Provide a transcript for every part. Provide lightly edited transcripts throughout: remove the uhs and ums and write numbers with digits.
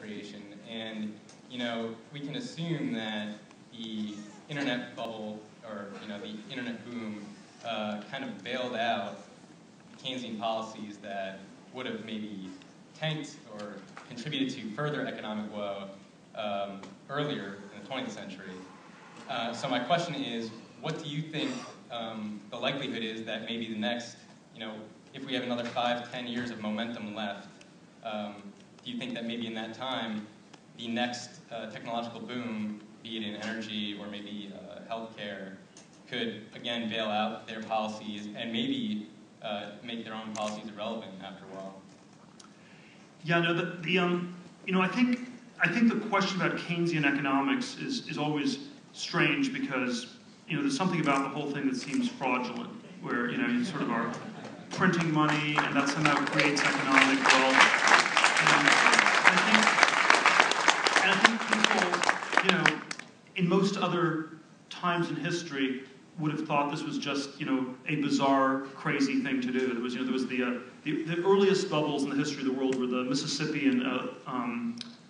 creation. And, we can assume that the internet bubble, or, the internet boom, kind of bailed out Keynesian policies that would have maybe tanked or contributed to further economic woe earlier in the 20th century. So my question is, what do you think the likelihood is that maybe the next, if we have another 5-10 years of momentum left, do you think that maybe in that time, the next technological boom, be it in energy or maybe healthcare, could again bail out their policies and maybe make their own policies irrelevant after a while? Yeah, no, I think the question about Keynesian economics is always strange because there's something about the whole thing that seems fraudulent, where you sort of are printing money and that somehow creates economic wealth. And I think people, in most other times in history, would have thought this was just, a bizarre, crazy thing to do. There was the earliest bubbles in the history of the world were the Mississippi and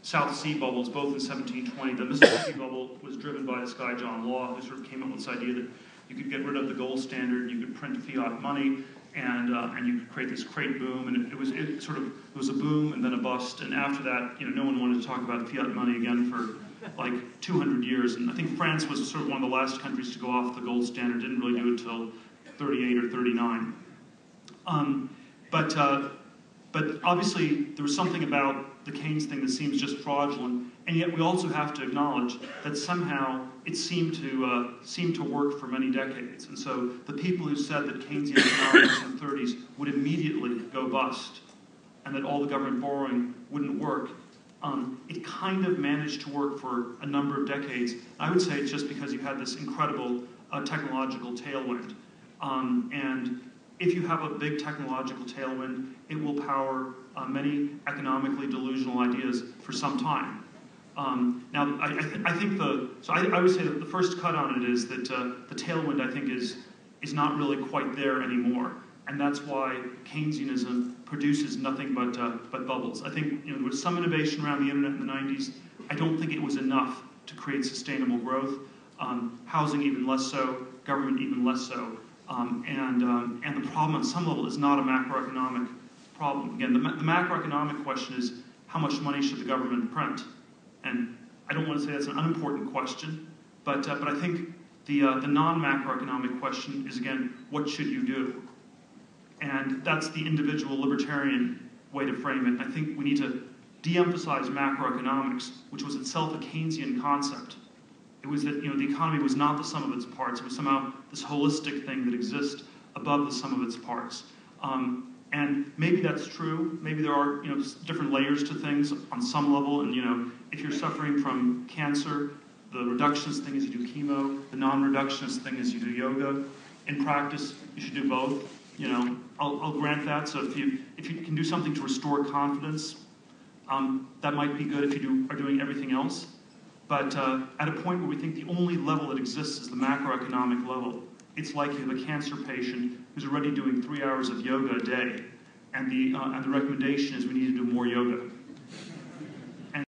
South Sea bubbles, both in 1720. The Mississippi bubble was driven by this guy, John Law, who sort of came up with this idea that you could get rid of the gold standard, you could print fiat money, and you could create this great boom. And it was a boom and then a bust. And after that, no one wanted to talk about fiat money again for like 200 years. And I think France was sort of one of the last countries to go off the gold standard. Didn't really do it until 38 or 39. But obviously, there was something about the Keynes thing that seems just fraudulent, and yet we also have to acknowledge that somehow it seemed to work for many decades. And so the people who said that Keynesian economics in the 30s would immediately go bust, and that all the government borrowing wouldn't work, it kind of managed to work for a number of decades. I would say it's just because you had this incredible technological tailwind. And if you have a big technological tailwind, it will power many economically delusional ideas for some time. Now, I would say that the first cut on it is that the tailwind, I think, is not really quite there anymore, and that's why Keynesianism produces nothing but bubbles. I think there was some innovation around the internet in the 90s. I don't think it was enough to create sustainable growth. Housing even less so, government even less so. And the problem on some level is not a macroeconomic problem. Again, the macroeconomic question is how much money should the government print? And I don't want to say that's an unimportant question, but I think the non-macroeconomic question is, again, what should you do? And that's the individual libertarian way to frame it. I think we need to de-emphasize macroeconomics, which was itself a Keynesian concept. It was that the economy was not the sum of its parts. It was somehow this holistic thing that exists above the sum of its parts. And maybe that's true. Maybe there are different layers to things on some level. And if you're suffering from cancer, the reductionist thing is you do chemo. The non-reductionist thing is you do yoga. In practice, you should do both. I'll grant that. So if you can do something to restore confidence, that might be good if you are doing everything else. But at a point where we think the only level that exists is the macroeconomic level, it's like you have a cancer patient who's already doing 3 hours of yoga a day, and the recommendation is we need to do more yoga.